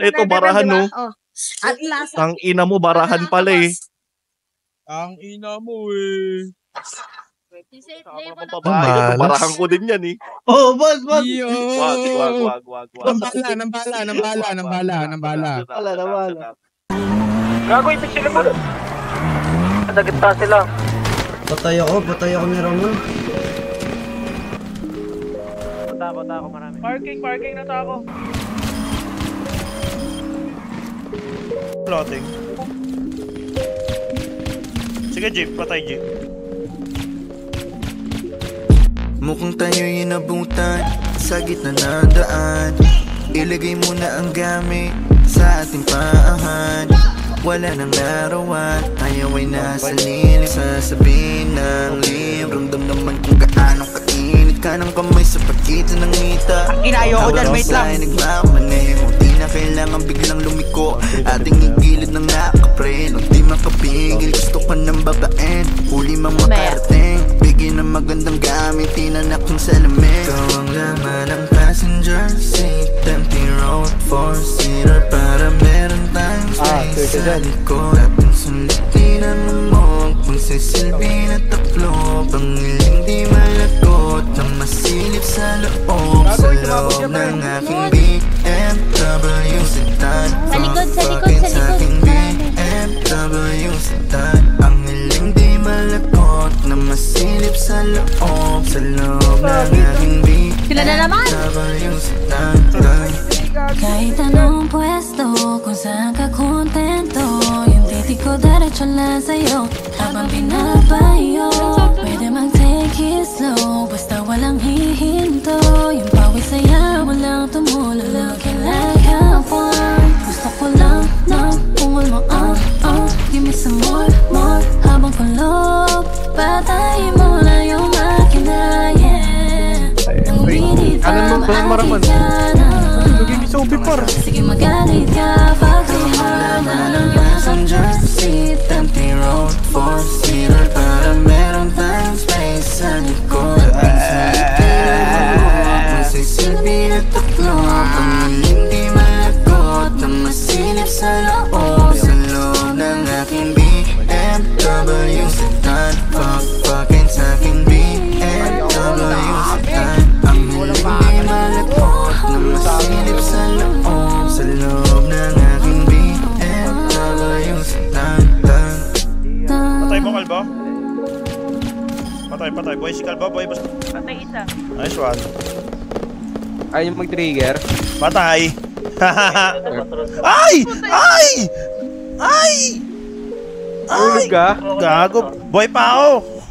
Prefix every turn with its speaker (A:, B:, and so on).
A: Ito, barahan, no?
B: At last.
A: Tang ina mo, barahan pala eh.
C: Ang ina mo eh.
A: Ito, barahan ko din yan eh.
D: Oh, boss.
A: Wag.
C: Nambala.
E: Gago, ipit sila mo. Nagit pa sila.
D: Patay ako ni Ramon.
E: Bata ako marami.
C: Parking na ako. Plotting. Sige, Jeep. Patay, Jeep.
F: Mukhang tayo'y inabutan sa gitna ng daan. Ilagay mo na ang gamit sa ating paahan. Wala nang larawan, tayo ay nasa lilim. Sasabihin ng lim, ramdam naman kung gaano kainit ka ng kamay sa pagitan ng ngita.
E: Ang inayo ko dyan, wait lang.
F: Nagmamaneho, di na kailangan biglang lumiko. Ating igilid ng nakapre, nung di makapigil, gusto ka ng babaen. Huli mang makarating, bigyan ng magandang gamit, tinanak ng salamin. Ikaw ang laman ng passenger seat, empty road, four-seater, para meron tayong space sa likod. Ating sulitin ang mamog, magsisilbi na taklo, pangiling di malagot, na masilip sa loob. Sa loob ng aking BMW sedan,
B: Sa likod.
F: sa aking BMW sedan. Ang hiling di malagot, na masilip sa loob. Sa loob ng aking
B: Sila na naman.
F: BMW sedan.
G: Kahit anong pwesto, kung saan ka kontento, yung titig ko diretso lang sa'yo habang pinapayo. Pwede mag-take it slow, basta walang hihinto. Yung pawis saya, walang tumulo, looking like heaven. Gusto ko lang na pungol mo, give me some more, habang kulob, patayin mo na yung makina, yeah. Nang uminit ang aking gana, sige magalit ka, pagkahan na ng passenger seat, empty road, four-seater, para meron tayong space sa likod. Magsisilbi na taklo, pangiling di malagot, na masilip sa loob. Sa loob ng aking BMW sedan, fucking sa aking BMW sedan. Ang hiling di malagot, na masilip sa loob. Sa loob ng aking BMW sedan.
C: Patay mo, Kalbo? Patay. Boy, si Kalbo, boy.
E: Patay isa.
C: Nice one.
H: Ayaw yung mag-trigger.
C: Patay. Ay!
H: Ulog ka?
C: Gago. Boy pa ako.